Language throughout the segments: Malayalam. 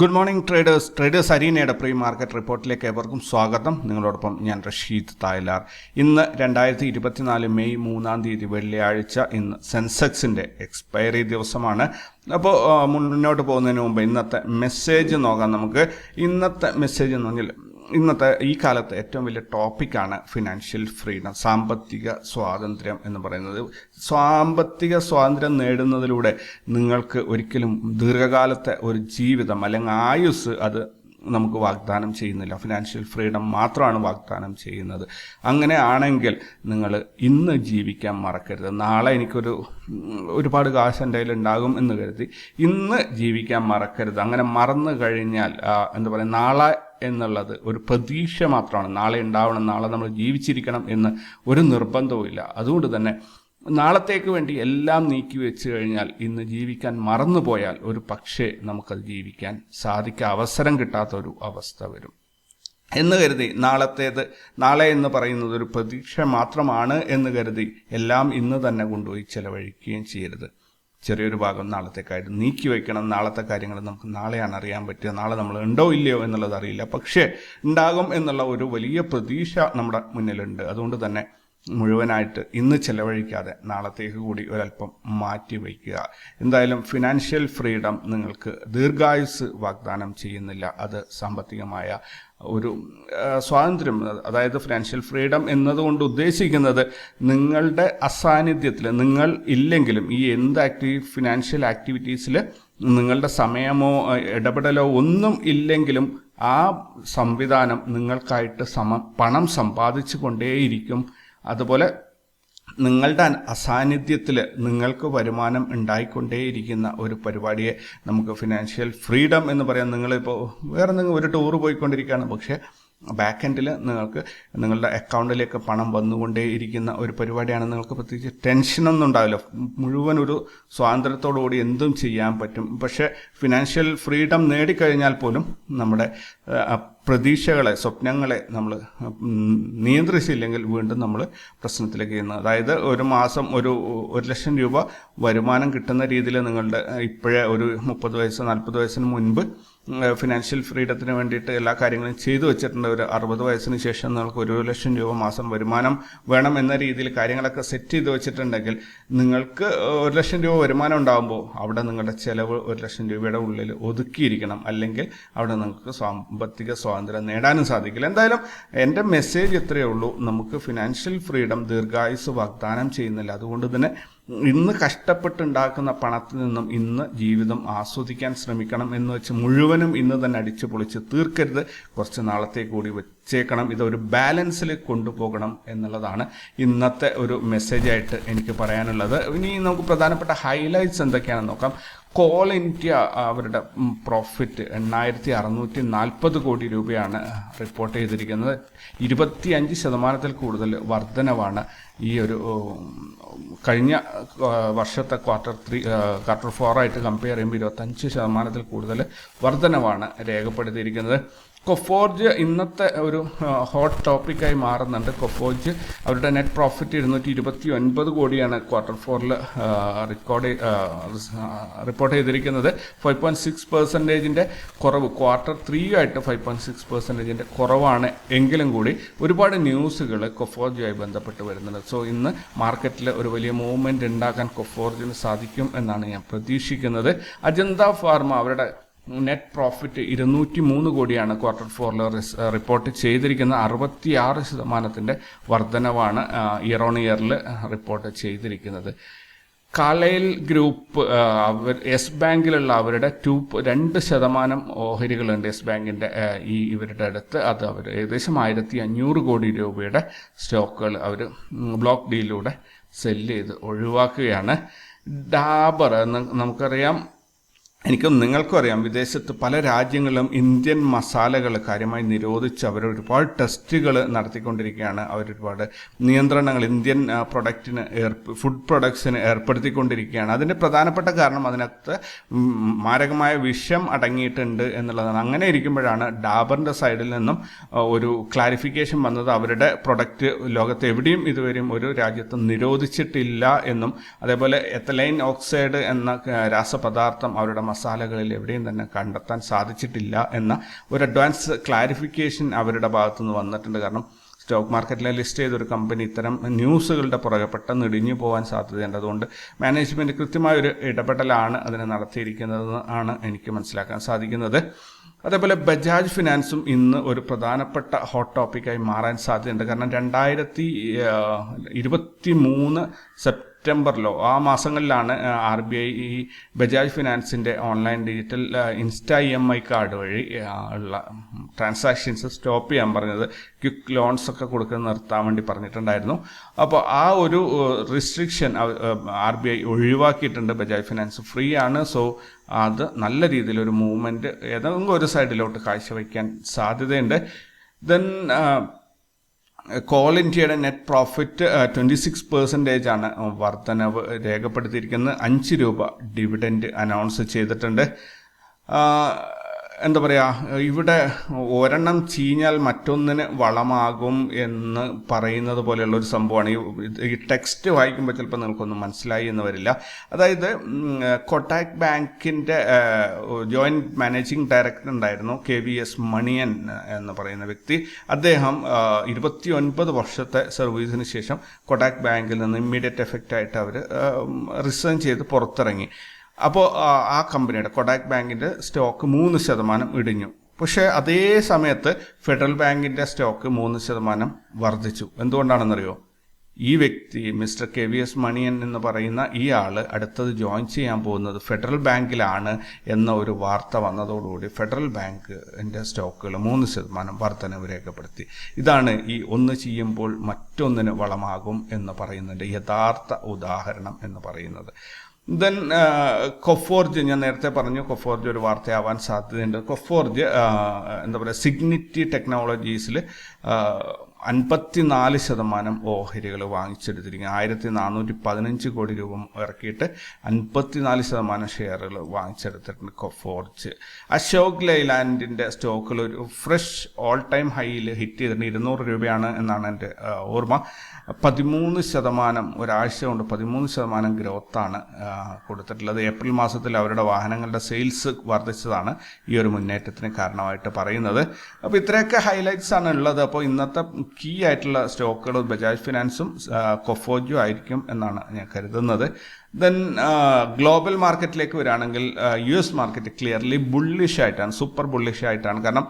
ഗുഡ് മോർണിംഗ് ട്രേഡേഴ്സ് അരീനയുടെ പ്രീ മാർക്കറ്റ് റിപ്പോർട്ടിലേക്ക് ഏവർക്കും സ്വാഗതം. നിങ്ങളോടൊപ്പം ഞാൻ റഷീദ് തായ്ലാർ. ഇന്ന് 2024 മെയ് 3 വെള്ളിയാഴ്ച. ഇന്ന് സെൻസെക്സിൻ്റെ എക്സ്പയറി ദിവസമാണ്. അപ്പോൾ മുന്നോട്ട് പോകുന്നതിന് മുമ്പ് ഇന്നത്തെ മെസ്സേജ് നോക്കാം. നമുക്ക് ഇന്നത്തെ മെസ്സേജ് എന്ന് പറഞ്ഞാൽ ഇന്നത്തെ ഈ കാലത്ത് ഏറ്റവും വലിയ ടോപ്പിക്കാണ് ഫിനാൻഷ്യൽ ഫ്രീഡം, സാമ്പത്തിക സ്വാതന്ത്ര്യം എന്ന് പറയുന്നത്. സാമ്പത്തിക സ്വാതന്ത്ര്യം നേടുന്നതിലൂടെ നിങ്ങൾക്ക് ഒരിക്കലും ദീർഘകാലത്തെ ഒരു ജീവിതം അല്ലെങ്കിൽ ആയുസ് അത് നമുക്ക് വാഗ്ദാനം ചെയ്യുന്നില്ല. ഫിനാൻഷ്യൽ ഫ്രീഡം മാത്രമാണ് വാഗ്ദാനം ചെയ്യുന്നത്. അങ്ങനെ ആണെങ്കിൽ നിങ്ങൾ ഇന്ന് ജീവിക്കാൻ മറക്കരുത്. നാളെ ഒരുപാട് കാശ് എൻ്റെ കയ്യിൽ ഉണ്ടാകും എന്ന് കരുതി ഇന്ന് ജീവിക്കാൻ മറക്കരുത്. അങ്ങനെ മറന്നു കഴിഞ്ഞാൽ നാളെ എന്നുള്ളത് ഒരു പ്രതീക്ഷ മാത്രമാണ്. നാളെ ഉണ്ടാവണം, നാളെ നമ്മൾ ജീവിച്ചിരിക്കണം എന്ന് ഒരു നിർബന്ധവുമില്ല. അതുകൊണ്ട് തന്നെ നാളത്തേക്ക് വേണ്ടി എല്ലാം നീക്കി വെച്ച് കഴിഞ്ഞാൽ ഇന്ന് ജീവിക്കാൻ മറന്നുപോയാൽ ഒരു പക്ഷേ നമുക്കത് ജീവിക്കാൻ അവസരം കിട്ടാത്തൊരു അവസ്ഥ വരും എന്ന് കരുതി നാളെ എന്ന് പറയുന്നത് ഒരു പ്രതീക്ഷ മാത്രമാണ് എന്ന് കരുതി എല്ലാം ഇന്ന് തന്നെ കൊണ്ടുപോയി ചെലവഴിക്കുകയും ചെയ്യരുത്. ചെറിയൊരു ഭാഗം നാളത്തേക്കായിട്ട് നീക്കി വയ്ക്കണം. നാളത്തെ കാര്യങ്ങൾ നമുക്ക് നാളെയാണ് അറിയാൻ പറ്റുക. നാളെ നമ്മൾ ഉണ്ടോ ഇല്ലയോ എന്നുള്ളത് അറിയില്ല, പക്ഷേ ഉണ്ടാകും എന്നുള്ള ഒരു വലിയ പ്രതീക്ഷ നമ്മുടെ മുന്നിലുണ്ട്. അതുകൊണ്ട് തന്നെ മുഴുവനായിട്ട് ഇന്ന് ചെലവഴിക്കാതെ നാളത്തേക്ക് കൂടി ഒരല്പം മാറ്റി വയ്ക്കുക. എന്തായാലും ഫിനാൻഷ്യൽ ഫ്രീഡം നിങ്ങൾക്ക് ദീർഘായുസ് വാഗ്ദാനം ചെയ്യുന്നില്ല. അത് സാമ്പത്തികമായ ഒരു സ്വാതന്ത്ര്യം, അതായത് ഫിനാൻഷ്യൽ ഫ്രീഡം എന്നതുകൊണ്ട് ഉദ്ദേശിക്കുന്നത് നിങ്ങളുടെ അസാന്നിധ്യത്തിൽ, നിങ്ങൾ ഇല്ലെങ്കിലും ഈ ഫിനാൻഷ്യൽ ആക്ടിവിറ്റീസിൽ നിങ്ങളുടെ സമയമോ ഇടപെടലോ ഒന്നും ഇല്ലെങ്കിലും ആ സംവിധാനം നിങ്ങൾക്കായിട്ട് പണം സമ്പാദിച്ചു കൊണ്ടേയിരിക്കും. അതുപോലെ നിങ്ങളുടെ അസാന്നിധ്യത്തിൽ നിങ്ങൾക്ക് വരുമാനം ഉണ്ടായിക്കൊണ്ടേയിരിക്കുന്ന ഒരു പരിപാടിയെ നമുക്ക് ഫിനാൻഷ്യൽ ഫ്രീഡം എന്ന് പറയാം. നിങ്ങളിപ്പോൾ ഒരു ടൂർ പോയിക്കൊണ്ടിരിക്കുകയാണ്, പക്ഷേ ബാക്ക് എൻഡിൽ നിങ്ങൾക്ക് നിങ്ങളുടെ അക്കൗണ്ടിലേക്ക് പണം വന്നുകൊണ്ടേയിരിക്കുന്ന ഒരു പരിപാടിയാണ്. നിങ്ങൾക്ക് പ്രത്യേകിച്ച് ടെൻഷനൊന്നും ഉണ്ടാവില്ല. മുഴുവൻ ഒരു സ്വാതന്ത്ര്യത്തോടുകൂടി എന്തും ചെയ്യാൻ പറ്റും. പക്ഷേ ഫിനാൻഷ്യൽ ഫ്രീഡം നേടിക്കഴിഞ്ഞാൽ പോലും നമ്മുടെ പ്രതീക്ഷകളെ, സ്വപ്നങ്ങളെ നമ്മൾ നിയന്ത്രിച്ചില്ലെങ്കിൽ വീണ്ടും നമ്മൾ പ്രശ്നത്തിലേക്ക് ചെയ്യുന്നത്. അതായത് ഒരു മാസം ഒരു ലക്ഷം രൂപ വരുമാനം കിട്ടുന്ന രീതിയിൽ നിങ്ങളുടെ ഇപ്പോഴേ ഒരു 30 വയസ്സ് 40 വയസ്സിന് മുൻപ് ഫിനാൻഷ്യൽ ഫ്രീഡത്തിന് വേണ്ടിയിട്ട് എല്ലാ കാര്യങ്ങളും ചെയ്തു വെച്ചിട്ടുണ്ട്. ഒരു 60 വയസ്സിന് ശേഷം നിങ്ങൾക്ക് 1 ലക്ഷം രൂപ മാസം വരുമാനം വേണം എന്ന രീതിയിൽ കാര്യങ്ങളൊക്കെ സെറ്റ് ചെയ്ത് വെച്ചിട്ടുണ്ടെങ്കിൽ നിങ്ങൾക്ക് 1 ലക്ഷം രൂപ വരുമാനം ഉണ്ടാകുമ്പോൾ അവിടെ നിങ്ങളുടെ ചിലവ് 1 ലക്ഷം രൂപയുടെ ഉള്ളിൽ ഒതുക്കിയിരിക്കണം. അല്ലെങ്കിൽ അവിടെ നിങ്ങൾക്ക് സാമ്പത്തിക സ്വാതന്ത്ര്യം നേടാനും സാധിക്കില്ല. എന്തായാലും എൻ്റെ മെസ്സേജ് ഇത്രയേ ഉള്ളൂ. നമുക്ക് ഫിനാൻഷ്യൽ ഫ്രീഡം ദീർഘായുസ് വാഗ്ദാനം ചെയ്യുന്നില്ല. അതുകൊണ്ട് തന്നെ ഇന്ന് കഷ്ടപ്പെട്ടുണ്ടാക്കുന്ന പണത്തിൽ നിന്നും ഇന്ന് ജീവിതം ആസ്വദിക്കാൻ ശ്രമിക്കണം എന്ന് വെച്ച് മുഴുവനും ഇന്ന് തന്നെ അടിച്ചു പൊളിച്ച് തീർക്കരുത്. കുറച്ച് നാളത്തേക്ക് കൂടി വെച്ചേക്കണം. ഇതൊരു ബാലൻസിൽ കൊണ്ടുപോകണം എന്നുള്ളതാണ് ഇന്നത്തെ ഒരു മെസ്സേജായിട്ട് എനിക്ക് പറയാനുള്ളത്. ഇനി നമുക്ക് പ്രധാനപ്പെട്ട ഹൈലൈറ്റ്സ് എന്തൊക്കെയാണെന്ന് നോക്കാം. കോൾ ഇന്ത്യ അവരുടെ പ്രോഫിറ്റ് 8640 കോടി രൂപയാണ് റിപ്പോർട്ട് ചെയ്തിരിക്കുന്നത്. 25% കൂടുതൽ വർധനവാണ് ഈ ഒരു കഴിഞ്ഞ വർഷത്തെ ക്വാർട്ടർ 4 ആയിട്ട് കമ്പയർ ചെയ്യുമ്പോൾ 25% കൂടുതൽ വർധനവാണ് രേഖപ്പെടുത്തിയിരിക്കുന്നത്. കൊഫോർജ് ഇന്നത്തെ ഒരു ഹോട്ട് ടോപ്പിക്കായി മാറുന്നുണ്ട്. കൊഫോർജ് അവരുടെ നെറ്റ് പ്രോഫിറ്റ് 229 കോടിയാണ് ക്വാർട്ടർ 4 റിപ്പോർട്ട് ചെയ്തിരിക്കുന്നത്. 5.6% കുറവ്, ക്വാർട്ടർ 3 ആയിട്ട് 5.6% കുറവാണ്. എങ്കിലും കൂടി ഒരുപാട് ന്യൂസുകൾ കൊഫോർജുമായി ബന്ധപ്പെട്ട് വരുന്നുണ്ട്. സോ ഇന്ന് മാർക്കറ്റിൽ ഒരു വലിയ മൂവ്മെൻറ്റ് ഉണ്ടാക്കാൻ കൊഫോർജിന് സാധിക്കും എന്നാണ് ഞാൻ പ്രതീക്ഷിക്കുന്നത്. അജന്ത ഫാർമ അവരുടെ നെറ്റ് പ്രോഫിറ്റ് 203 കോടിയാണ് ക്വാർട്ടർ 4 റിപ്പോർട്ട് ചെയ്തിരിക്കുന്ന. 66% വർധനവാണ് ഇയർ ഓൺ ഇയറിൽ റിപ്പോർട്ട് ചെയ്തിരിക്കുന്നത്. കാലയിൽ ഗ്രൂപ്പ് യെസ് ബാങ്കിലുള്ള അവരുടെ 2% ഓഹരികളുണ്ട് യെസ് ബാങ്കിൻ്റെ ഇവരുടെ അടുത്ത്. അത് അവർ ഏകദേശം 1500 കോടി രൂപയുടെ സ്റ്റോക്കുകൾ അവർ ബ്ലോക്ക് ഡീലിലൂടെ സെല്ല് ചെയ്ത് ഒഴിവാക്കുകയാണ്. ഡാബർ നമുക്കറിയാം, നിങ്ങൾക്കും അറിയാം, വിദേശത്ത് പല രാജ്യങ്ങളിലും ഇന്ത്യൻ മസാലകൾ കാര്യമായി നിരോധിച്ച് അവരൊരുപാട് ടെസ്റ്റുകൾ നടത്തിക്കൊണ്ടിരിക്കുകയാണ്. അവരൊരുപാട് നിയന്ത്രണങ്ങൾ ഇന്ത്യൻ ഫുഡ് പ്രൊഡക്ട്സിന് ഏർപ്പെടുത്തിക്കൊണ്ടിരിക്കുകയാണ്. അതിൻ്റെ പ്രധാനപ്പെട്ട കാരണം അതിനകത്ത് മാരകമായ വിഷം അടങ്ങിയിട്ടുണ്ട് എന്നുള്ളതാണ്. അങ്ങനെ ഇരിക്കുമ്പോഴാണ് ഡാബറിൻ്റെ സൈഡിൽ നിന്നും ഒരു ക്ലാരിഫിക്കേഷൻ വന്നത്. അവരുടെ പ്രൊഡക്റ്റ് ലോകത്ത് എവിടെയും ഇതുവരെയും ഒരു രാജ്യത്തും നിരോധിച്ചിട്ടില്ല എന്നും, അതേപോലെ എത്തലൈൻ ഓക്സൈഡ് എന്ന രാസപദാർത്ഥം അവരുടെ മസാലകളിൽ എവിടെയും തന്നെ കണ്ടെത്താൻ സാധിച്ചിട്ടില്ല എന്ന ഒരു അഡ്വാൻസ് ക്ലാരിഫിക്കേഷൻ അവരുടെ ഭാഗത്തുനിന്ന് വന്നിട്ടുണ്ട്. കാരണം സ്റ്റോക്ക് മാർക്കറ്റിലെ ലിസ്റ്റ് ചെയ്തൊരു കമ്പനി ഇത്തരം ന്യൂസുകളുടെ പുറകെ പെട്ടെന്ന് ഇടിഞ്ഞു പോകാൻ സാധ്യതയുണ്ട്. അതുകൊണ്ട് മാനേജ്മെൻറ്റ് കൃത്യമായൊരു ഇടപെടലാണ് അതിനെ നടത്തിയിരിക്കുന്നതെന്ന് ആണ് എനിക്ക് മനസ്സിലാക്കാൻ സാധിക്കുന്നത്. അതേപോലെ ബജാജ് ഫിനാൻസും ഇന്ന് ഒരു പ്രധാനപ്പെട്ട ഹോട്ട് ടോപ്പിക്കായി മാറാൻ സാധ്യതയുണ്ട്. കാരണം 2023 സെപ്റ്റംബറിലോ ആ മാസങ്ങളിലാണ് RBI ഈ ബജാജ് ഫിനാൻസിൻ്റെ online digital insta EMI card വഴി ഉള്ള ട്രാൻസാക്ഷൻസ് സ്റ്റോപ്പ് ചെയ്യാൻ പറഞ്ഞത്. ക്വിക്ക് ലോൺസ് ഒക്കെ കൊടുക്കുന്നത് നിർത്താൻ വേണ്ടി പറഞ്ഞിട്ടുണ്ടായിരുന്നു. അപ്പോൾ ആ ഒരു റിസ്ട്രിക്ഷൻ RBI ഒഴിവാക്കിയിട്ടുണ്ട്. ബജാജ് ഫിനാൻസ് ഫ്രീ ആണ്. സോ അത് നല്ല രീതിയിലൊരു മൂവ്മെൻറ്റ് ഏതെങ്കിലും ഒരു സൈഡിലോട്ട് കാഴ്ചവെക്കാൻ സാധ്യതയുണ്ട്. ദെൻ കോൾ ഇന്ത്യയുടെ നെറ്റ് പ്രോഫിറ്റ് 26% ആണ് വർധനവ് രേഖപ്പെടുത്തിയിരിക്കുന്നത്. 5 രൂപ ഡിവിഡൻഡ് അനൗൺസ് ചെയ്തിട്ടുണ്ട്. എന്താ പറയുക, ഇവിടെ ഒരെണ്ണം ചീഞ്ഞാൽ മറ്റൊന്നിന് വളമാകും എന്ന് പറയുന്നത് പോലെയുള്ളൊരു സംഭവമാണ്. ഈ ടെക്സ്റ്റ് വായിക്കുമ്പോൾ ചിലപ്പോൾ നിങ്ങൾക്കൊന്നും മനസ്സിലായി എന്ന് വരില്ല. അതായത് കൊട്ടാക് ബാങ്കിൻ്റെ ജോയിൻറ്റ് മാനേജിംഗ് ഡയറക്ടർ ഉണ്ടായിരുന്നു KVS മണിയൻ എന്ന് പറയുന്ന വ്യക്തി. അദ്ദേഹം 29 വർഷത്തെ സർവീസിന് ശേഷം കൊട്ടാക് ബാങ്കിൽ നിന്ന് ഇമ്മീഡിയറ്റ് എഫക്റ്റായിട്ട് അവർ റിസൈൻ ചെയ്ത് പുറത്തിറങ്ങി. അപ്പോൾ ആ കമ്പനിയുടെ കൊട്ടാക് ബാങ്കിൻ്റെ സ്റ്റോക്ക് 3% ഇടിഞ്ഞു. പക്ഷേ അതേ സമയത്ത് ഫെഡറൽ ബാങ്കിൻ്റെ സ്റ്റോക്ക് 3% വർദ്ധിച്ചു. എന്തുകൊണ്ടാണെന്നറിയോ? ഈ വ്യക്തി മിസ്റ്റർ KVS മണിയൻ എന്ന് പറയുന്ന ഇയാൾ അടുത്തത് ജോയിൻ ചെയ്യാൻ പോകുന്നത് ഫെഡറൽ ബാങ്കിലാണ് എന്ന ഒരു വാർത്ത വന്നതോടുകൂടി ഫെഡറൽ ബാങ്കിൻ്റെ സ്റ്റോക്കുകൾ 3% വർധനവ് രേഖപ്പെടുത്തി. ഇതാണ് ഈ ഒന്ന് ചെയ്യുമ്പോൾ മറ്റൊന്നിന് വളമാകും എന്ന് പറയുന്നതിൻ്റെ യഥാർത്ഥ ഉദാഹരണം എന്ന് പറയുന്നത്. ദെൻ കൊഫോർജ്, ഞാൻ നേരത്തെ പറഞ്ഞു കൊഫോർജ് ഒരു വാർത്തയാവാൻ സാധ്യതയുണ്ട്. കൊഫോർജ് എന്താ പറയുക, സിഗ്നിറ്റി ടെക്നോളജീസിൽ 54% ഓഹരികൾ വാങ്ങിച്ചെടുത്തിരിക്കുന്നത്. 1415 കോടി രൂപ ഇറക്കിയിട്ട് 54% ഷെയറുകൾ വാങ്ങിച്ചെടുത്തിട്ടുണ്ട് കൊഫോർജ്. അശോക് ലൈലാൻഡിൻ്റെ സ്റ്റോക്കുകൾ ഒരു ഫ്രഷ് ഓൾ ടൈം ഹൈയിൽ ഹിറ്റ് ചെയ്തിട്ടുണ്ട്. 200 രൂപയാണ് എന്നാണ് എൻ്റെ ഓർമ്മ. 13% ഒരാഴ്ച കൊണ്ട് 13% ഗ്രോത്താണ് കൊടുത്തിട്ടുള്ളത്. ഏപ്രിൽ മാസത്തിൽ അവരുടെ വാഹനങ്ങളുടെ സെയിൽസ് വർദ്ധിച്ചതാണ് ഈ ഒരു മുന്നേറ്റത്തിന് കാരണമായിട്ട് പറയുന്നത്. അപ്പോൾ ഇത്രയൊക്കെ ഹൈലൈറ്റ്സ് ആണ് ഉള്ളത്. അപ്പോൾ ഇന്നത്തെ കീ ആയിട്ടുള്ള സ്റ്റോക്കുകൾ ബജാജ് ഫിനാൻസും കൊഫോർജും ആയിരിക്കും എന്നാണ് ഞാൻ കരുതുന്നത്. ദെൻ ഗ്ലോബൽ മാർക്കറ്റിലേക്ക് വരികയാണെങ്കിൽ US മാർക്കറ്റ് ക്ലിയർലി ബുള്ളിഷ് ആയിട്ടാണ്, സൂപ്പർ ബുള്ളിഷ് ആയിട്ടാണ്. കാരണം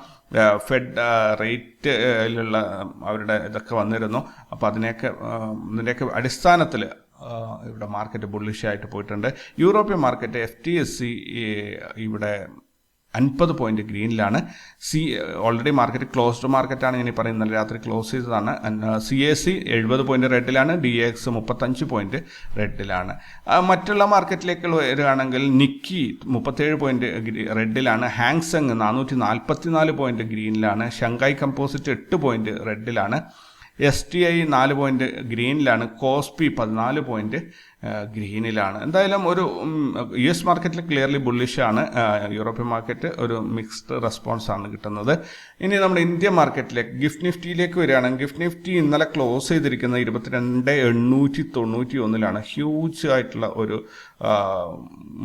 ഫെഡ് റേറ്റിലുള്ള അവരുടെ ഇതൊക്കെ വന്നിരുന്നു. അപ്പോൾ ഇതിൻ്റെയൊക്കെ അടിസ്ഥാനത്തിൽ ഇവിടെ മാർക്കറ്റ് ബുള്ളിഷ് ആയിട്ട് പോയിട്ടുണ്ട്. യൂറോപ്യൻ മാർക്കറ്റ് FTSE ഇവിടെ 50 പോയിന്റ് ഗ്രീനിലാണ്. ഓൾറെഡി മാർക്കറ്റ് ക്ലോസ്ഡ് മാർക്കറ്റാണ്, ഞാൻ പറയുന്നത് രാത്രി ക്ലോസ് ചെയ്തതാണ്. CAC 70 പോയിന്റ് റെഡിലാണ്. DAX 35 പോയിന്റ് റെഡിലാണ്. മറ്റുള്ള മാർക്കറ്റിലേക്ക് വരികയാണെങ്കിൽ നിക്കി 37 പോയിന്റ് റെഡിലാണ്. ഹാങ്സെങ് 444 പോയിന്റ് ഗ്രീനിലാണ്. ഷങ്കായ് കമ്പോസിറ്റ് 8 പോയിന്റ് റെഡിലാണ്. STI 4 പോയിന്റ് ഗ്രീനിലാണ്. കോസ്പി 14 പോയിന്റ് ഗ്രീനിലാണ്. എന്തായാലും ഒരു US മാർക്കറ്റിൽ ക്ലിയർലി ബുള്ളിഷാണ്. യൂറോപ്യൻ മാർക്കറ്റ് ഒരു മിക്സ്ഡ് റെസ്പോൺസാണ് കിട്ടുന്നത്. ഇനി നമ്മുടെ ഇന്ത്യൻ മാർക്കറ്റിലേക്ക് ഗിഫ്റ്റ് നിഫ്റ്റിയിലേക്ക് വരികയാണെങ്കിൽ ഗിഫ്റ്റ് നിഫ്റ്റി ഇന്നലെ ക്ലോസ് ചെയ്തിരിക്കുന്നത് 22,891 ഹ്യൂജ് ആയിട്ടുള്ള ഒരു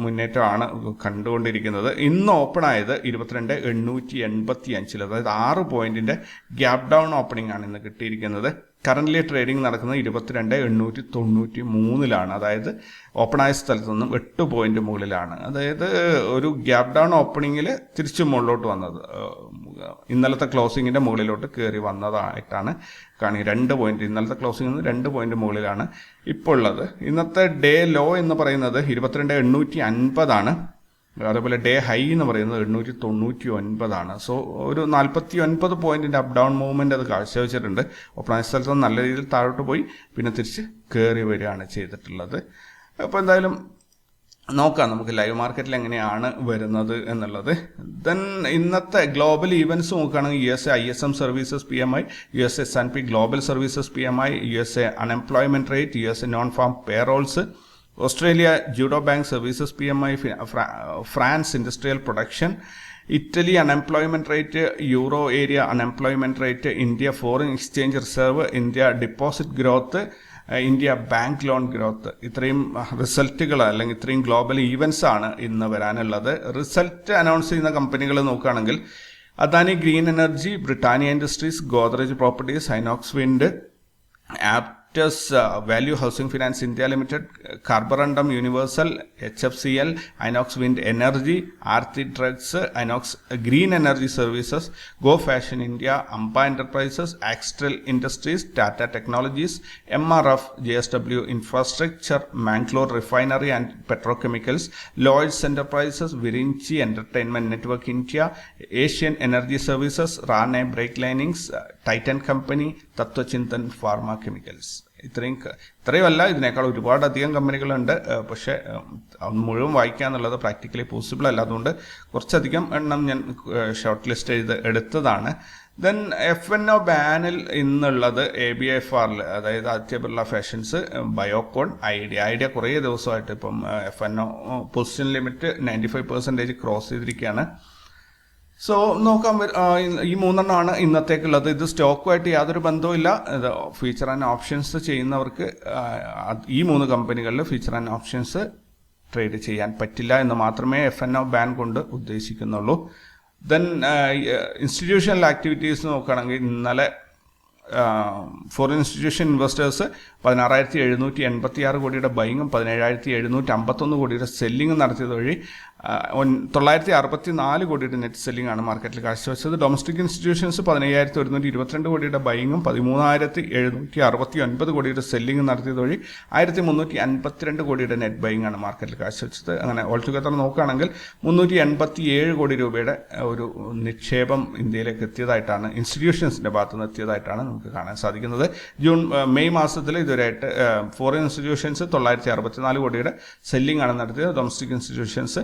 മുന്നേറ്റമാണ് കണ്ടുകൊണ്ടിരിക്കുന്നത്. ഇന്ന് ഓപ്പൺ ആയത് 22,885, അതായത് 6 പോയിന്റിന്റെ ഗ്യാപ് ഡൗൺ ഓപ്പണിംഗ് ആണ് ഇന്ന് കിട്ടിയിരിക്കുന്നത്. കറൻ്റ്ലി ട്രേഡിംഗ് നടക്കുന്നത് 22,893 അതായത് ഓപ്പണായ സ്ഥലത്തു നിന്നും 8 പോയിന്റ് മുകളിലാണ്. അതായത് ഒരു ഗ്യാപ് ഡൗൺ ഓപ്പണിങ്ങിൽ തിരിച്ചു മുകളിലോട്ട് വന്നത്, ഇന്നലത്തെ ക്ലോസിങ്ങിൻ്റെ മുകളിലോട്ട് കയറി വന്നതായിട്ടാണ് കാണുക. 2 പോയിന്റ് ഇന്നലത്തെ ക്ലോസിംഗിൽ നിന്ന് 2 പോയിന്റ് മുകളിലാണ് ഇപ്പോൾ ഉള്ളത്. ഇന്നത്തെ ഡേ ലോ എന്ന് പറയുന്നത് 22,850 അതേപോലെ ഡേ ഹൈ എന്ന് പറയുന്നത് 899. സോ ഒരു 49 പോയിന്റിന്റെ അപ്പ് ഡൗൺ മൂവ്മെന്റ് അത് കാഴ്ചവെച്ചിട്ടുണ്ട്. ഓപ്പണായ സ്ഥലത്ത് നല്ല രീതിയിൽ താഴോട്ട് പോയി പിന്നെ തിരിച്ച് കയറി വരികയാണ് ചെയ്തിട്ടുള്ളത്. അപ്പോൾ എന്തായാലും നോക്കാം നമുക്ക് ലൈവ് മാർക്കറ്റിൽ എങ്ങനെയാണ് വരുന്നത് എന്നുള്ളത്. ദെൻ ഇന്നത്തെ ഗ്ലോബൽ ഈവൻസ് നോക്കുകയാണെങ്കിൽ USA ISM services PMI, USA S&P global services PMI, USA unemployment rate, USA non farm payrolls, Australia Judo bank services PMI, France industrial production, Italy unemployment rate, euro area unemployment rate, India foreign exchange reserve, India deposit growth, India bank loan growth, ഇത്രയും റിസൾട്ടുകൾ അല്ലെങ്കിൽ ഇത്രയും ഗ്ലോബൽ ഈവൻസ് ആണ് ഇന്ന് വരാനുള്ളത്. റിസൾട്ട് അനൗൺസ് ചെയ്യുന്ന കമ്പനികൾ നോക്കുകയാണെങ്കിൽ Adani green energy, Britannia industries, Godrej properties, Inox wind, value housing finance India limited, Carborundum Universal, HFCL, Inox wind energy, Aarti drugs, Inox green energy services, go fashion India, Amba enterprises, Axtel industries, Tata technologies, MRF, JSW infrastructure, Mangalore refinery and petrochemicals, Lloyds enterprises, Virinchi entertainment network India, Asian energy services, Rane brake linings, Titan company, Tattvachintan pharma chemicals. ഇത്രയുമല്ല, ഇതിനേക്കാൾ ഒരുപാടധികം കമ്പനികളുണ്ട്. പക്ഷേ മുഴുവൻ വായിക്കുക എന്നുള്ളത് പ്രാക്ടിക്കലി പോസിബിൾ അല്ല. അതുകൊണ്ട് കുറച്ചധികം എണ്ണം ഞാൻ ഷോർട്ട് ലിസ്റ്റ് ചെയ്ത് എടുത്തതാണ്. ദെൻ FNO ബാനിൽ ഇന്നുള്ളത് ABFRL, അതായത് ആദിത്യ ബിർള ഫാഷൻസ്, ബയോകോൺ, ഐഡിയ കുറേ ദിവസമായിട്ട് ഇപ്പം FNO പൊസിഷൻ ലിമിറ്റ് 95% ക്രോസ് ചെയ്തിരിക്കുകയാണ്. സോ നോക്കാം, ഈ മൂന്നെണ്ണമാണ് ഇന്നത്തേക്കുള്ളത്. ഇത് സ്റ്റോക്കുമായിട്ട് യാതൊരു ബന്ധവുമില്ല. ഇത് ഫീച്ചർ ആൻഡ് ഓപ്ഷൻസ് ചെയ്യുന്നവർക്ക് ഈ 3 കമ്പനികളിൽ ഫീച്ചർ ആൻഡ് ഓപ്ഷൻസ് ട്രേഡ് ചെയ്യാൻ പറ്റില്ല എന്ന് മാത്രമേ FNO ബാൻ കൊണ്ട് ഉദ്ദേശിക്കുന്നുള്ളൂ. ദെൻ ഇൻസ്റ്റിറ്റ്യൂഷണൽ ആക്ടിവിറ്റീസ് നോക്കുകയാണെങ്കിൽ ഇന്നലെ ഫോറിൻ ഇൻസ്റ്റിറ്റ്യൂഷൻ ഇൻവെസ്റ്റേഴ്സ് 16,786 കോടിയുടെ ബൈങ്ങും 17,751 കോടിയുടെ സെല്ലിങ്ങും നടത്തിയത് വഴി 964 കോടിയുടെ നെറ്റ് സെല്ലിംഗ് ആണ് മാർക്കറ്റിൽ കാഴ്ചവെച്ചത്. ഡൊമസ്റ്റിക് ഇൻസ്റ്റിറ്റ്യൂഷൻസ് 15,122 കോടിയുടെ ബൈങ്ങും 13,769 കോടിയുടെ സെല്ലിംഗ് നടത്തിയത് വഴി 1,352 കോടിയുടെ നെറ്റ് ബൈങ് ആണ് മാർക്കറ്റിൽ കാഴ്ചവെച്ചത്. അങ്ങനെ ഓൾ ടുഗദർ നോക്കുകയാണെങ്കിൽ 387 കോടി രൂപയുടെ ഒരു നിക്ഷേപം ഇന്ത്യയിലേക്ക് എത്തിയതായിട്ടാണ്, ഇൻസ്റ്റിറ്റ്യൂഷൻസിന്റെ ഭാഗത്തുനിന്ന് എത്തിയതായിട്ടാണ് നമുക്ക് കാണാൻ സാധിക്കുന്നത്. മെയ് മാസത്തിൽ ഇതുവരെയായിട്ട് ഫോറിൻ ഇൻസ്റ്റിറ്റ്യൂഷൻസ് 964 കോടിയുടെ സെല്ലിംഗ് ആണ് നടത്തിയത്. ഡൊമസ്റ്റിക് ഇൻസ്റ്റിറ്റ്യൂഷൻസ്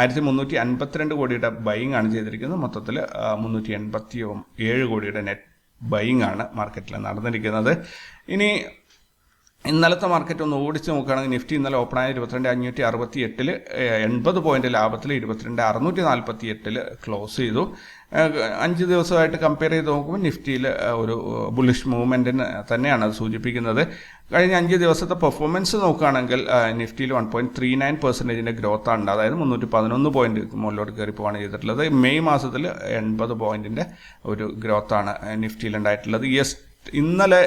1,352 കോടിയുടെ ബൈങ് ആണ് ചെയ്തിരിക്കുന്നത്. മൊത്തത്തിൽ 387 കോടിയുടെ നെറ്റ് ബൈങ് ആണ് മാർക്കറ്റിൽ നടന്നിരിക്കുന്നത്. ഇനി ഇന്നലത്തെ മാർക്കറ്റ് ഒന്ന് ഓടിച്ച് നോക്കുകയാണെങ്കിൽ നിഫ്റ്റി ഇന്നലെ ഓപ്പണായ 22,568 80 പോയിന്റ് ലാഭത്തിൽ 22,648 ക്ലോസ് ചെയ്തു. 5 ദിവസമായിട്ട് കമ്പയർ ചെയ്ത് നോക്കുമ്പോൾ നിഫ്റ്റിയിൽ ഒരു ബുള്ളിഷ് മൂവ്മെൻറ്റിന് തന്നെയാണ് അത് സൂചിപ്പിക്കുന്നത്. കഴിഞ്ഞ 5 ദിവസത്തെ പെർഫോമൻസ് നോക്കുകയാണെങ്കിൽ നിഫ്റ്റിയിൽ 1.39% ഗ്രോത്ത് ആണ്. അതായത് 311 പോയിന്റ് മുകളിലോട്ട് കയറി പോവാണ് ചെയ്തിട്ടുള്ളത്. മെയ് മാസത്തിൽ 80 പോയിന്റിന്റെ ഒരു ഗ്രോത്താണ് നിഫ്റ്റിയിൽ ഉണ്ടായിട്ടുള്ളത്. ഇന്നലെ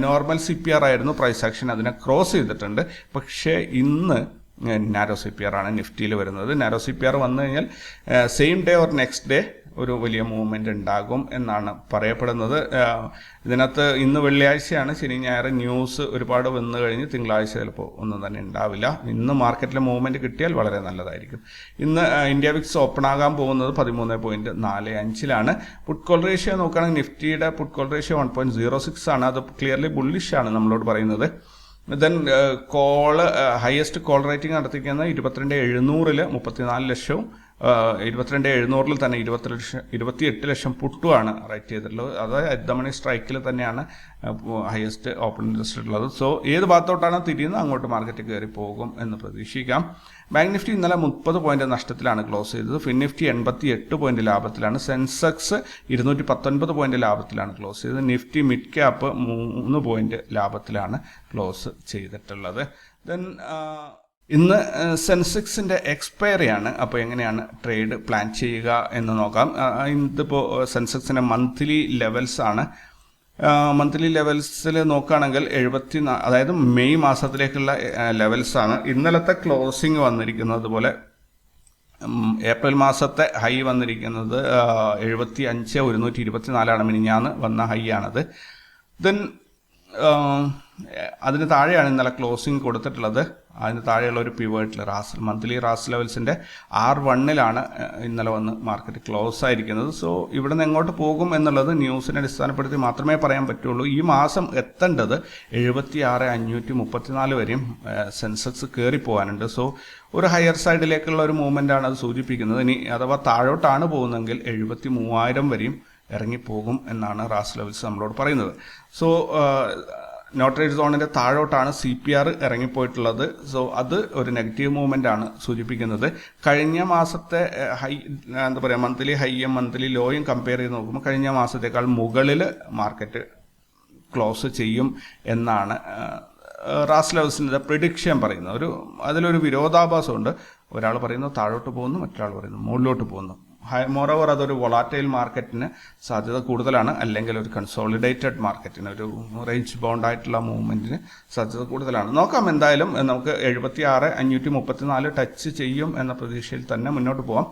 നോർമൽ CPR ആയിരുന്നു പ്രൈസ് ആക്ഷൻ, അതിനെ ക്രോസ് ചെയ്തിട്ടുണ്ട്. പക്ഷേ ഇന്ന് നാരോ CPR ആണ് നിഫ്റ്റിയിൽ വരുന്നത്. നാരോ CPR വന്നു കഴിഞ്ഞാൽ same day or next day ഒരു വലിയ മൂവ്മെന്റ് ഉണ്ടാകും എന്നാണ് പറയപ്പെടുന്നത്. ഇതിനകത്ത് ഇന്ന് വെള്ളിയാഴ്ചയാണ്, ശനി ഞായർ ന്യൂസ് ഒരുപാട് വന്നു കഴിഞ്ഞ് തിങ്കളാഴ്ച ചിലപ്പോൾ ഒന്നും തന്നെ ഉണ്ടാവില്ല. ഇന്ന് മാർക്കറ്റിലെ മൂവ്മെന്റ് കിട്ടിയാൽ വളരെ നല്ലതായിരിക്കും. ഇന്ന് ഇന്ത്യ വിക്സ് ഓപ്പൺ ആകാൻ പോകുന്നത് 13.45 പുട്ട് കോൾ റേഷ്യോ നോക്കുകയാണെങ്കിൽ നിഫ്റ്റിയുടെ പുട്ട് കോൾ റേഷ്യോ 1.06 ആണ്. അത് ക്ലിയർലി ബുള്ളിഷ് ആണ് നമ്മളോട് പറയുന്നത്. ദെൻ ഹയസ്റ്റ് കോൾ റേറ്റിംഗ് നടത്തിക്കുന്നത് 22,700 34 ലക്ഷവും 22,700 തന്നെ 28 ലക്ഷം പുട്ടുമാണ് റൈറ്റ് ചെയ്തിട്ടുള്ളത്. അത് അറ്റ് ദ മണി സ്ട്രൈക്കിൽ തന്നെയാണ് ഹയസ്റ്റ് ഓപ്പൺ ഇൻട്രസ്റ്റ് ഉള്ളത്. സോ ഏത് ഭാഗത്തോട്ടാണ് തിരിയുന്നത് അങ്ങോട്ട് മാർക്കറ്റ് കയറി പോകും എന്ന് പ്രതീക്ഷിക്കാം. ബാങ്ക് നിഫ്റ്റി ഇന്നലെ 30 പോയിന്റ് നഷ്ടത്തിലാണ് ക്ലോസ് ചെയ്തത്. ഫിൻ നിഫ്റ്റി 88 പോയിന്റ് ലാഭത്തിലാണ്. സെൻസെക്സ് 219 പോയിന്റ് ലാഭത്തിലാണ് ക്ലോസ് ചെയ്തത്. നിഫ്റ്റി മിഡ് ക്യാപ്പ് 3 പോയിന്റ് ലാഭത്തിലാണ് ക്ലോസ് ചെയ്തിട്ടുള്ളത്. ദെൻ ഇന്ന് സെൻസെക്സിന്റെ എക്സ്പയറിയാണ്. അപ്പോൾ എങ്ങനെയാണ് ട്രേഡ് പ്ലാൻ ചെയ്യുക എന്ന് നോക്കാം. ഇതിപ്പോൾ സെൻസെക്സിന്റെ മന്ത്ലി ലെവൽസ് ആണ്. മന്ത്ലി ലെവൽസിൽ നോക്കുകയാണെങ്കിൽ 74, അതായത് മെയ് മാസത്തിലേക്കുള്ള ലെവൽസ് ആണ്. ഇന്നലത്തെ ക്ലോസിംഗ് വന്നിരിക്കുന്നത് അതുപോലെ ഏപ്രിൽ മാസത്തെ ഹൈ വന്നിരിക്കുന്നത് 75,124 മിനിഞ്ഞാന്ന് വന്ന ഹൈ ആണത്. ദെൻ അതിന് താഴെയാണ് ഇന്നലെ ക്ലോസിംഗ് കൊടുത്തിട്ടുള്ളത്. അതിന് താഴെയുള്ള ഒരു പിവേട്ടിൽ മന്ത്ലി റാസ് ലെവൽസിൻ്റെ R1 ഇന്നലെ വന്ന് മാർക്കറ്റ് ക്ലോസ് ആയിരിക്കുന്നത്. സോ ഇവിടെ നിന്ന് എങ്ങോട്ട് പോകും എന്നുള്ളത് ന്യൂസിനെ അടിസ്ഥാനപ്പെടുത്തി മാത്രമേ പറയാൻ പറ്റുള്ളൂ. ഈ മാസം എത്തേണ്ടത് 76,534 വരെയും സെൻസെക്സ് കയറി പോകാനുണ്ട്. സോ ഒരു ഹയർ സൈഡിലേക്കുള്ള ഒരു മൂവ്മെൻ്റ് ആണ് അത് സൂചിപ്പിക്കുന്നത്. ഇനി അഥവാ താഴോട്ടാണ് പോകുന്നതെങ്കിൽ 73,000 വരെയും ഇറങ്ങിപ്പോകും എന്നാണ് റാസ് ലെവൽസ് നമ്മളോട് പറയുന്നത്. സോ നോട്രേറ്റ് സോണിന്റെ താഴോട്ടാണ് CPR ഇറങ്ങിപ്പോയിട്ടുള്ളത്. സോ അത് ഒരു നെഗറ്റീവ് മൂവ്മെന്റ് ആണ് സൂചിപ്പിക്കുന്നത്. കഴിഞ്ഞ മാസത്തെ ഹൈ എന്താ പറയുക, മന്ത്ലി ഹൈയും മന്ത്ലി ലോയും കമ്പയർ ചെയ്ത് നോക്കുമ്പോൾ കഴിഞ്ഞ മാസത്തേക്കാൾ മുകളിൽ മാർക്കറ്റ് ക്ലോസ് ചെയ്യും എന്നാണ് റാസ് ലെവൽസിൻ്റെ പ്രിഡിക്ഷൻ പറയുന്നത് അതിലൊരു വിരോധാഭാസമുണ്ട്. ഒരാൾ പറയുന്നു താഴോട്ട് പോകുന്നു, മറ്റൊരാൾ പറയുന്നു മുകളിലോട്ട് പോകുന്നു. മോറോവർ അതൊരു വൊളാറ്റൈൽ മാർക്കറ്റിന് സാധ്യത കൂടുതലാണ്, അല്ലെങ്കിൽ ഒരു കൺസോളിഡേറ്റഡ് മാർക്കറ്റിന്, ഒരു റേഞ്ച് ബൗണ്ട് ആയിട്ടുള്ള മൂവ്മെൻറ്റിന് സാധ്യത കൂടുതലാണ്. നോക്കാം, എന്തായാലും നമുക്ക് 76,534 ടച്ച് ചെയ്യും എന്ന പ്രതീക്ഷയിൽ തന്നെ മുന്നോട്ട് പോകാം.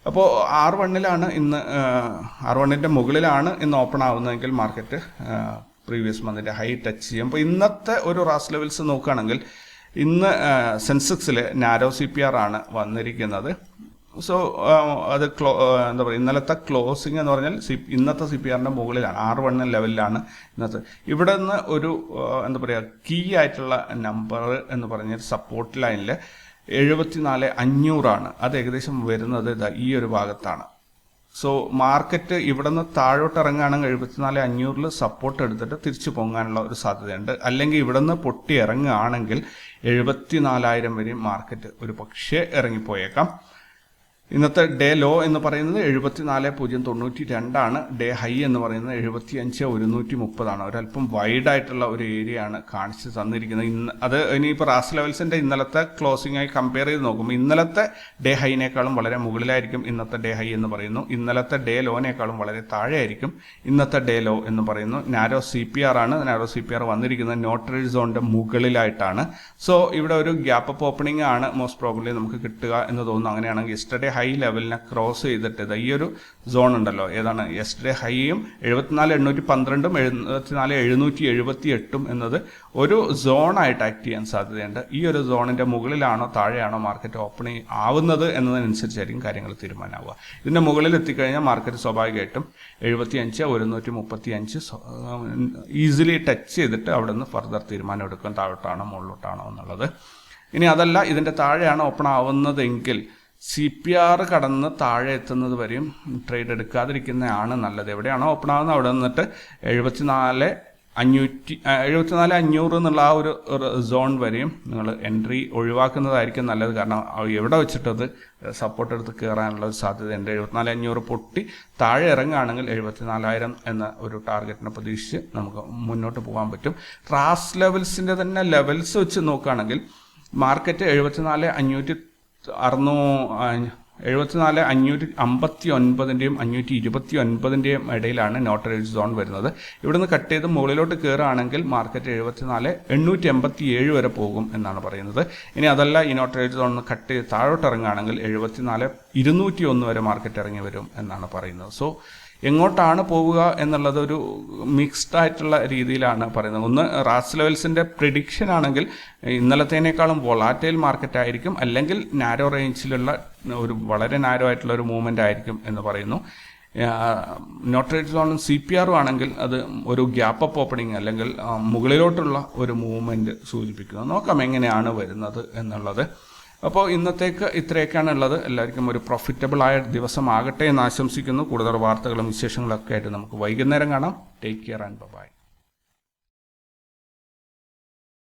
അപ്പോൾ R1 ഇന്ന് R1 മുകളിലാണ് ഇന്ന് ഓപ്പൺ ആവുന്നതെങ്കിൽ മാർക്കറ്റ് പ്രീവിയസ് മന്തിൻ്റെ ഹൈ ടച്ച് ചെയ്യും. അപ്പോൾ ഇന്നത്തെ ഒരു റാസ് ലെവൽസ് നോക്കുകയാണെങ്കിൽ ഇന്ന് സെൻസെക്സിൽ നാരോ CPR ആണ് വന്നിരിക്കുന്നത്. സോ അത് എന്താ പറയുക, ഇന്നലത്തെ ക്ലോസിംഗ് എന്ന് പറഞ്ഞാൽ ഇന്നത്തെ CPRൻ്റെ മുകളിലാണ്, R1 ലെവലിലാണ് ഇന്നത്തെ. ഇവിടെ നിന്ന് ഒരു എന്താ പറയുക കീ ആയിട്ടുള്ള നമ്പർ എന്ന് പറഞ്ഞാൽ സപ്പോർട്ട് ലൈനിൽ 74,500 അത് ഏകദേശം വരുന്നത് ഈ ഒരു ഭാഗത്താണ്. സോ മാർക്കറ്റ് ഇവിടെ നിന്ന് താഴോട്ട് ഇറങ്ങുകയാണെങ്കിൽ 74,500 സപ്പോർട്ട് എടുത്തിട്ട് തിരിച്ചു പൊങ്ങാനുള്ള ഒരു സാധ്യതയുണ്ട്. അല്ലെങ്കിൽ ഇവിടെ നിന്ന് പൊട്ടി ഇറങ്ങുകയാണെങ്കിൽ 74,000 വരെ മാർക്കറ്റ് ഒരു പക്ഷേ ഇറങ്ങിപ്പോയേക്കാം. ഇന്നത്തെ ഡേ ലോ എന്ന് പറയുന്നത് 74,092 ഡേ ഹൈ എന്ന് പറയുന്നത് 75,130. ഒരല്പം വൈഡായിട്ടുള്ള ഒരു ഏരിയ ആണ് കാണിച്ച് തന്നിരിക്കുന്നത്. അത് ഇനിയിപ്പോൾ റാസ് ലെവൽസിൻ്റെ ഇന്നലത്തെ ക്ലോസിംഗായി കമ്പയർ ചെയ്ത് നോക്കുമ്പോൾ ഇന്നലത്തെ ഡേ ഹൈനേക്കാളും വളരെ മുകളിലായിരിക്കും ഇന്നത്തെ ഡേ ഹൈ എന്ന് പറയുന്നു. ഇന്നലത്തെ ഡേ ലോനേക്കാളും വളരെ താഴെയായിരിക്കും ഇന്നത്തെ ഡേ ലോ എന്ന് പറയുന്നു. നാരോ CPR ആണ്. നാരോ CPR വന്നിരിക്കുന്നത് ന്യൂട്രൽ സോണിൻ്റെ മുകളിലായിട്ടാണ്. സോ ഇവിടെ ഒരു ഗ്യാപ്പ് അപ്പ് ഓപ്പണിംഗ് ആണ് മോസ്റ്റ് പ്രോബബ്ലി നമുക്ക് കിട്ടുക എന്ന് തോന്നുന്നു. അങ്ങനെയാണെങ്കിൽ യെസ്റ്റർഡേ ഹൈ ലെവലിനെ ക്രോസ് ചെയ്തിട്ട് ഈ ഒരു സോൺ ഉണ്ടല്ലോ, ഏതാണ് യെസ്റ്റർഡേ ഹൈയും 74,812 74,778 എന്നത് ഒരു സോണായിട്ട് ആക്ട് ചെയ്യാൻ സാധ്യതയുണ്ട്. ഈ ഒരു സോണിൻ്റെ മുകളിലാണോ താഴെയാണോ മാർക്കറ്റ് ഓപ്പണിംഗ് ആവുന്നത് എന്നതിനനുസരിച്ചായിരിക്കും കാര്യങ്ങൾ തീരുമാനമാവുക. ഇതിൻ്റെ മുകളിൽ എത്തിക്കഴിഞ്ഞാൽ മാർക്കറ്റ് സ്വാഭാവികമായിട്ടും 75,135 ഈസിലി ടച്ച് ചെയ്തിട്ട് അവിടെ നിന്ന് ഫർദർ തീരുമാനം എടുക്കും, താഴോട്ടാണോ മുകളിലോട്ടാണോ എന്നുള്ളത്. ഇനി അതല്ല ഇതിൻ്റെ താഴെയാണ് ഓപ്പൺ ആവുന്നതെങ്കിൽ CPR കടന്ന് താഴെ എത്തുന്നത് വരെയും ട്രേഡ് എടുക്കാതിരിക്കുന്നതാണ് നല്ലത്. എവിടെയാണോ ഓപ്പൺ ആവുന്നത് അവിടെ നിന്നിട്ട് 74,500 എന്നുള്ള ആ ഒരു സോൺ വരെയും നിങ്ങൾ എൻട്രി ഒഴിവാക്കുന്നതായിരിക്കും നല്ലത്. കാരണം എവിടെ വെച്ചിട്ടത് സപ്പോർട്ട് എടുത്ത് കയറാനുള്ള ഒരു സാധ്യതയുണ്ട്. 74,500 പൊട്ടി താഴെ ഇറങ്ങുകയാണെങ്കിൽ 74,000 എന്ന ഒരു ടാർഗറ്റിനെ പ്രതീക്ഷിച്ച് നമുക്ക് മുന്നോട്ട് പോകാൻ പറ്റും. റാസ് ലെവൽസിൻ്റെ തന്നെ ലെവൽസ് വെച്ച് നോക്കുകയാണെങ്കിൽ മാർക്കറ്റ് 74,559 529 ഇടയിലാണ് നോട്ടറേജ് സോൺ വരുന്നത്. ഇവിടുന്ന് കട്ട് ചെയ്ത് മുകളിലോട്ട് കയറുകയാണെങ്കിൽ മാർക്കറ്റ് 74,887 വരെ പോകും എന്നാണ് പറയുന്നത്. ഇനി അതല്ല ഈ നോട്ടറേജ് സോൺ കട്ട് ചെയ്ത് താഴോട്ട് ഇറങ്ങുകയാണെങ്കിൽ 74,201 വരെ മാർക്കറ്റ് ഇറങ്ങി വരും എന്നാണ് പറയുന്നത്. സോ എങ്ങോട്ടാണ് പോവുക എന്നുള്ളത് ഒരു മിക്സ്ഡ് ആയിട്ടുള്ള രീതിയിലാണ് പറയുന്നത്. ഒന്ന് റാസ് ലെവൽസിൻ്റെ പ്രിഡിക്ഷൻ ആണെങ്കിൽ ഇന്നലത്തേനേക്കാളും വൊളാറ്റൈൽ മാർക്കറ്റ് ആയിരിക്കും, അല്ലെങ്കിൽ നാരോ റേഞ്ചിലുള്ള ഒരു വളരെ നാരോ ആയിട്ടുള്ള ഒരു മൂവ്മെൻ്റ് ആയിരിക്കും എന്ന് പറയുന്നു. നോട്ടറേജ് സോണും CPR ആണെങ്കിൽ അത് ഒരു ഗ്യാപ്പ് അപ്പ് ഓപ്പണിംഗ് അല്ലെങ്കിൽ മുകളിലോട്ടുള്ള ഒരു മൂവ്മെൻറ്റ് സൂചിപ്പിക്കുന്നു. നോക്കാം എങ്ങനെയാണ് വരുന്നത് എന്നുള്ളത്. അപ്പോൾ ഇന്നത്തേക്ക് ഇത്രയൊക്കെയാണ് ഉള്ളത്. എല്ലാവർക്കും ഒരു പ്രോഫിറ്റബിൾ ആയ ദിവസമാകട്ടെ എന്ന് ആശംസിക്കുന്നു. കൂടുതൽ വാർത്തകളും വിശേഷങ്ങളൊക്കെ ആയിട്ട് നമുക്ക് വൈകുന്നേരം കാണാം. Take care and by.